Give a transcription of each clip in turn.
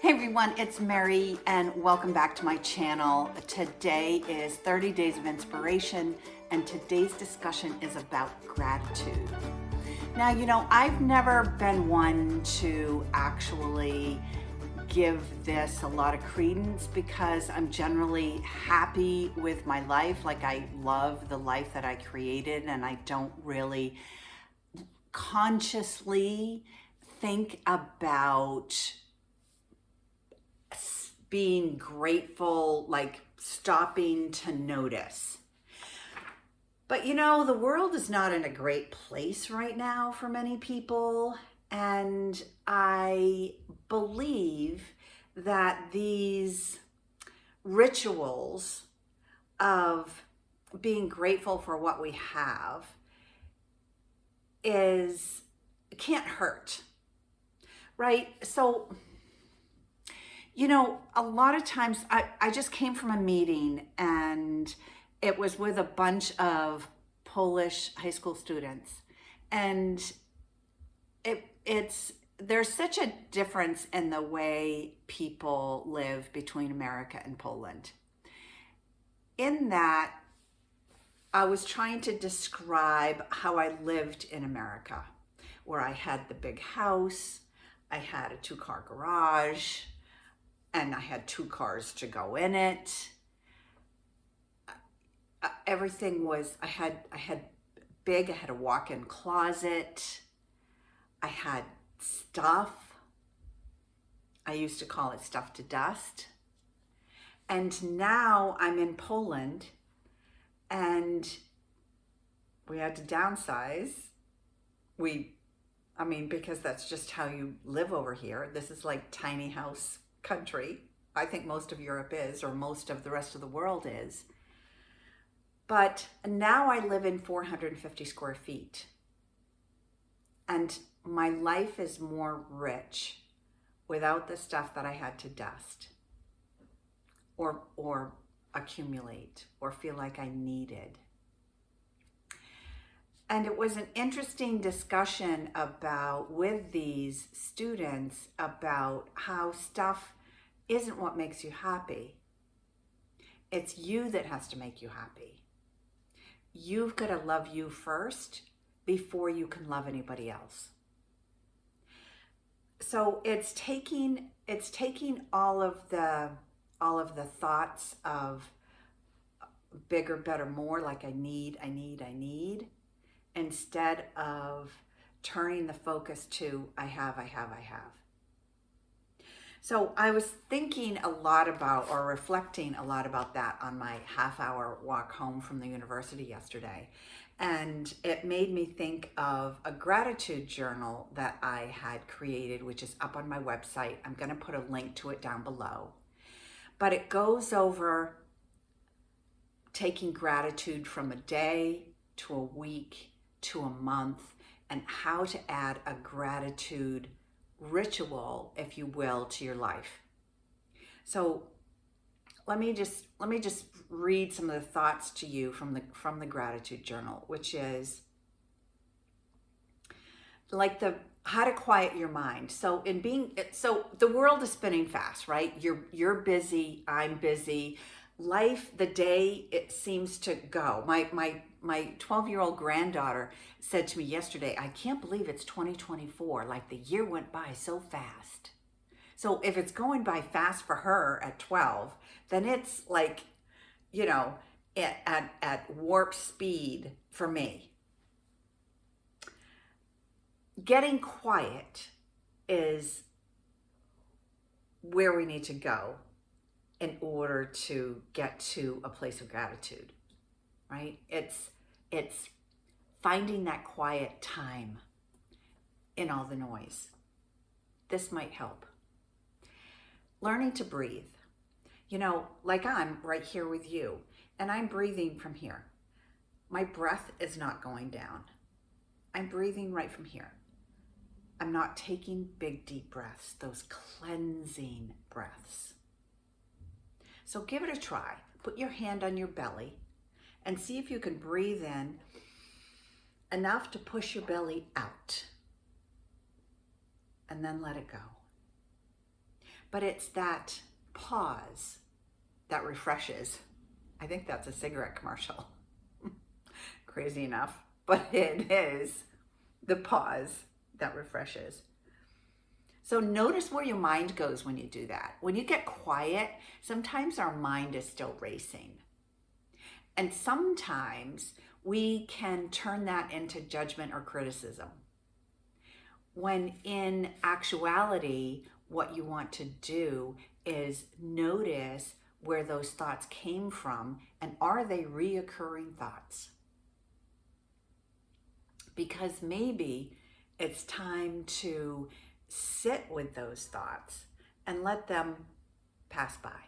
Hey everyone, it's Mary and welcome back to my channel. Today is 30 Days of Inspiration and today's discussion is about gratitude. Now, I've never been one to actually give this a lot of credence because I'm generally happy with my life. Like, I love the life that I created and I don't really consciously think about being grateful, like stopping to notice. But the world is not in a great place right now for many people. And I believe that these rituals of being grateful for what we have can't hurt, right? So, a lot of times I just came from a meeting and it was with a bunch of Polish high school students. And there's such a difference in the way people live between America and Poland. In that, I was trying to describe how I lived in America, where I had the big house, I had a 2-car garage, and I had 2 cars to go in it. Everything was, I had a walk-in closet. I had stuff. I used to call it stuff to dust. And now I'm in Poland and we had to downsize. Because that's just how you live over here. This is like tiny house country. I think most of Europe is, or most of the rest of the world is. But now I live in 450 square feet. And my life is more rich without the stuff that I had to dust or accumulate or feel like I needed. And it was an interesting discussion with these students about how stuff isn't what makes you happy. It's you that has to make you happy. You've got to love you first before you can love anybody else. So it's taking all of the thoughts of bigger, better, more, like I need, instead of turning the focus to I have. So I was thinking a lot about, or reflecting a lot about that on my half-hour walk home from the university yesterday. And it made me think of a gratitude journal that I had created, which is up on my website. I'm going to put a link to it down below. But it goes over taking gratitude from a day to a week to a month, and how to add a gratitude ritual, if you will, to your life. So let me just read some of the thoughts to you from the gratitude journal, which is like how to quiet your mind. So the world is spinning fast, right? You're busy, I'm busy. Life, the day, it seems to go. My 12-year-old granddaughter said to me yesterday, I can't believe it's 2024. Like, the year went by so fast. So if it's going by fast for her at 12, then it's like, at warp speed for me. Getting quiet is where we need to go in order to get to a place of gratitude, right? It's finding that quiet time in all the noise. This might help. Learning to breathe. Like I'm right here with you, and I'm breathing from here. My breath is not going down. I'm breathing right from here. I'm not taking big, deep breaths, those cleansing breaths. So give it a try. Put your hand on your belly and see if you can breathe in enough to push your belly out, and then let it go. but it's that pause that refreshes. I think that's a cigarette commercial. Crazy enough, but it is the pause that refreshes. So notice where your mind goes when you do that. When you get quiet, sometimes our mind is still racing. And sometimes we can turn that into judgment or criticism. When in actuality, what you want to do is notice where those thoughts came from, and are they reoccurring thoughts? Because maybe it's time to sit with those thoughts and let them pass by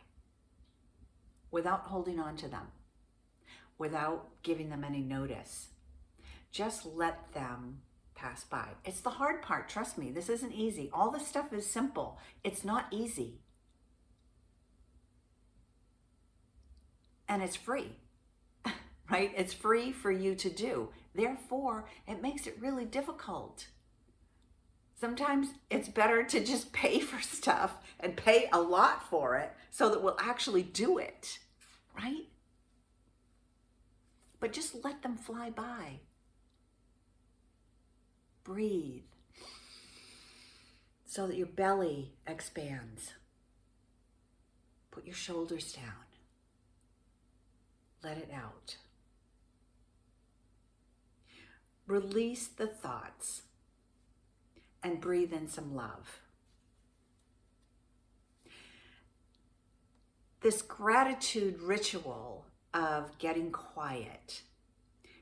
without holding on to them, without giving them any notice. Just let them pass by. It's the hard part, trust me. This isn't easy. All this stuff is simple. It's not easy. And it's free, right? It's free for you to do. Therefore, it makes it really difficult. Sometimes it's better to just pay for stuff and pay a lot for it so that we'll actually do it, right? But just let them fly by. Breathe so that your belly expands. Put your shoulders down. Let it out. Release the thoughts and breathe in some love. This gratitude ritual of getting quiet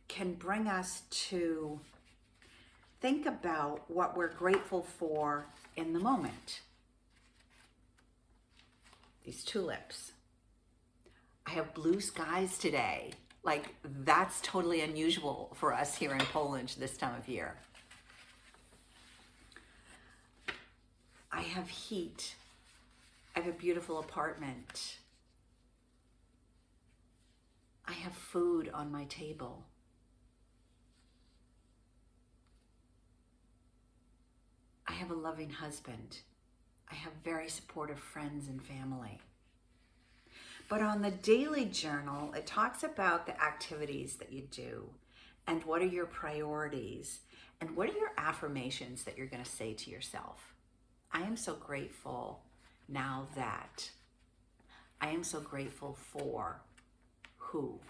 can bring us to think about what we're grateful for in the moment. These tulips. I have blue skies today. Like, that's totally unusual for us here in Poland this time of year. I have heat. I have a beautiful apartment. I have food on my table. I have a loving husband. I have very supportive friends and family. But on the daily journal, it talks about the activities that you do and what are your priorities and what are your affirmations that you're going to say to yourself. I am so grateful now that. I am so grateful for who.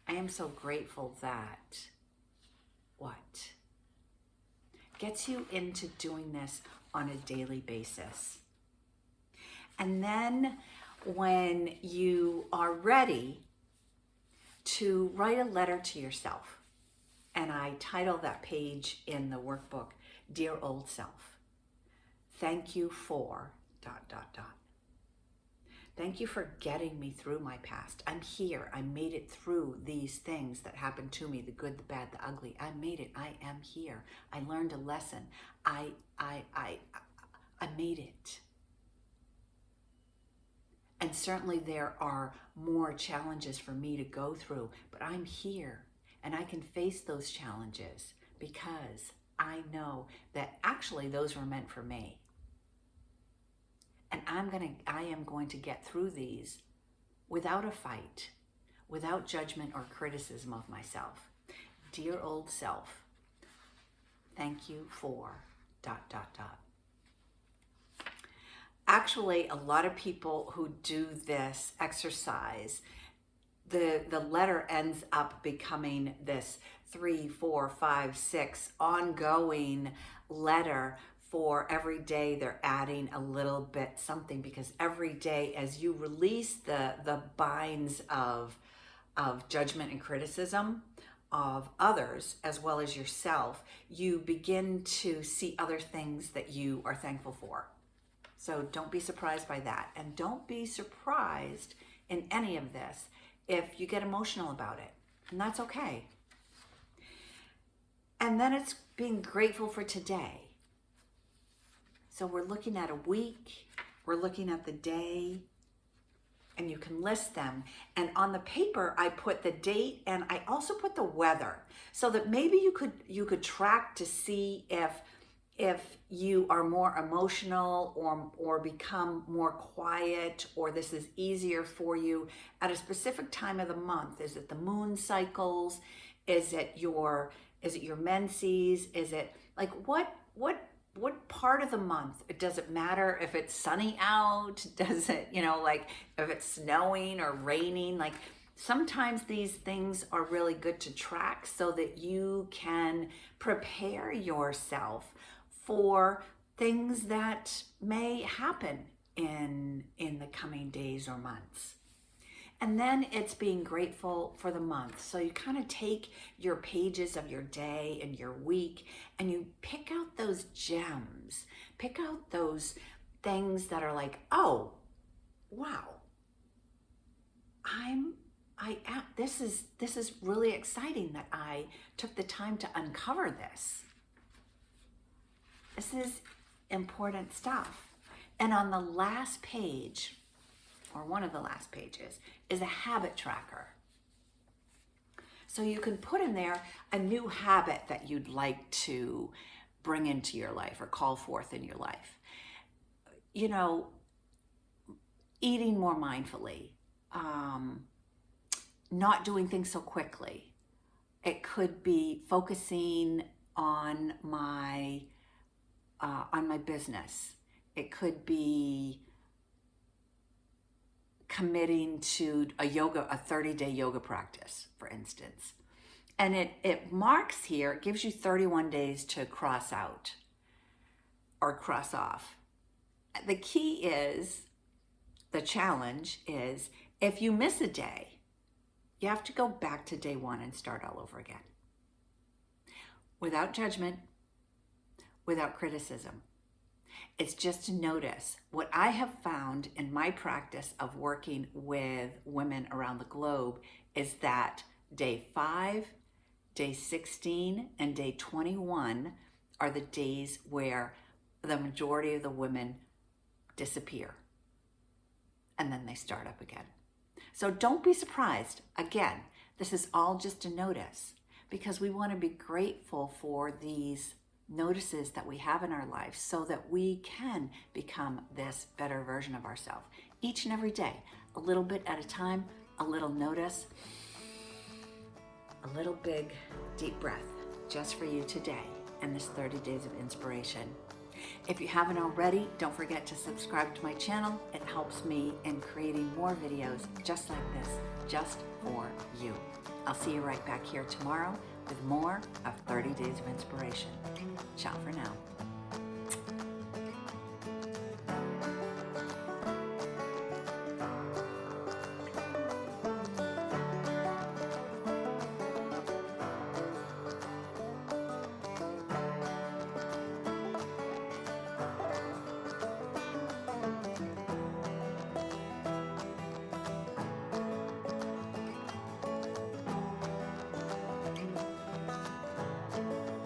I am so grateful that what. Gets you into doing this on a daily basis. And then when you are ready to write a letter to yourself, and I title that page in the workbook, Dear Old Self, thank you for ... Thank you for getting me through my past. I'm here. I made it through these things that happened to me, the good, the bad, the ugly. I made it. I am here. I learned a lesson. I made it. And certainly there are more challenges for me to go through, but I'm here and I can face those challenges because I know that actually those were meant for me. And I am going to get through these without a fight, without judgment or criticism of myself. Dear old self, thank you for ... Actually, a lot of people who do this exercise, the letter ends up becoming this 3, 4, 5, 6 ongoing letter. For every day they're adding a little bit something, because every day as you release the binds of judgment and criticism of others as well as yourself, you begin to see other things that you are thankful for. So don't be surprised by that, and don't be surprised in any of this if you get emotional about it, and that's okay. And then it's being grateful for today. So we're looking at a week, we're looking at the day, and you can list them. And on the paper, I put the date and I also put the weather so that maybe you could track to see if if you are more emotional or become more quiet, or this is easier for you at a specific time of the month. Is it the moon cycles? Is it your menses? Is it like what part of the month? Does it matter if it's sunny out? Does it, like if it's snowing or raining? Like sometimes these things are really good to track so that you can prepare yourself for things that may happen in the coming days or months. And then it's being grateful for the month. So you kind of take your pages of your day and your week and you pick out those gems, pick out those things that are like, oh, wow, this is really exciting that I took the time to uncover this. This is important stuff. And on the last page, or one of the last pages, is a habit tracker. So you can put in there a new habit that you'd like to bring into your life or call forth in your life. Eating more mindfully, not doing things so quickly. It could be focusing on my business. It could be committing to a 30-day yoga practice, for instance. And it marks here, it gives you 31 days to cross out or cross off. The key is, the challenge is, if you miss a day, you have to go back to day one and start all over again. Without judgment, without criticism. It's just to notice. What I have found in my practice of working with women around the globe is that day 5, day 16, and day 21 are the days where the majority of the women disappear. And then they start up again. So don't be surprised. Again, this is all just a notice, because we want to be grateful for these notices that we have in our lives so that we can become this better version of ourselves each and every day, a little bit at a time, a little notice, a little big deep breath just for you today and this 30 days of inspiration. If you haven't already, don't forget to subscribe to my channel. It helps me in creating more videos just like this, just for you. I'll see you right back here tomorrow with more of 30 Days of Inspiration. Ciao for now.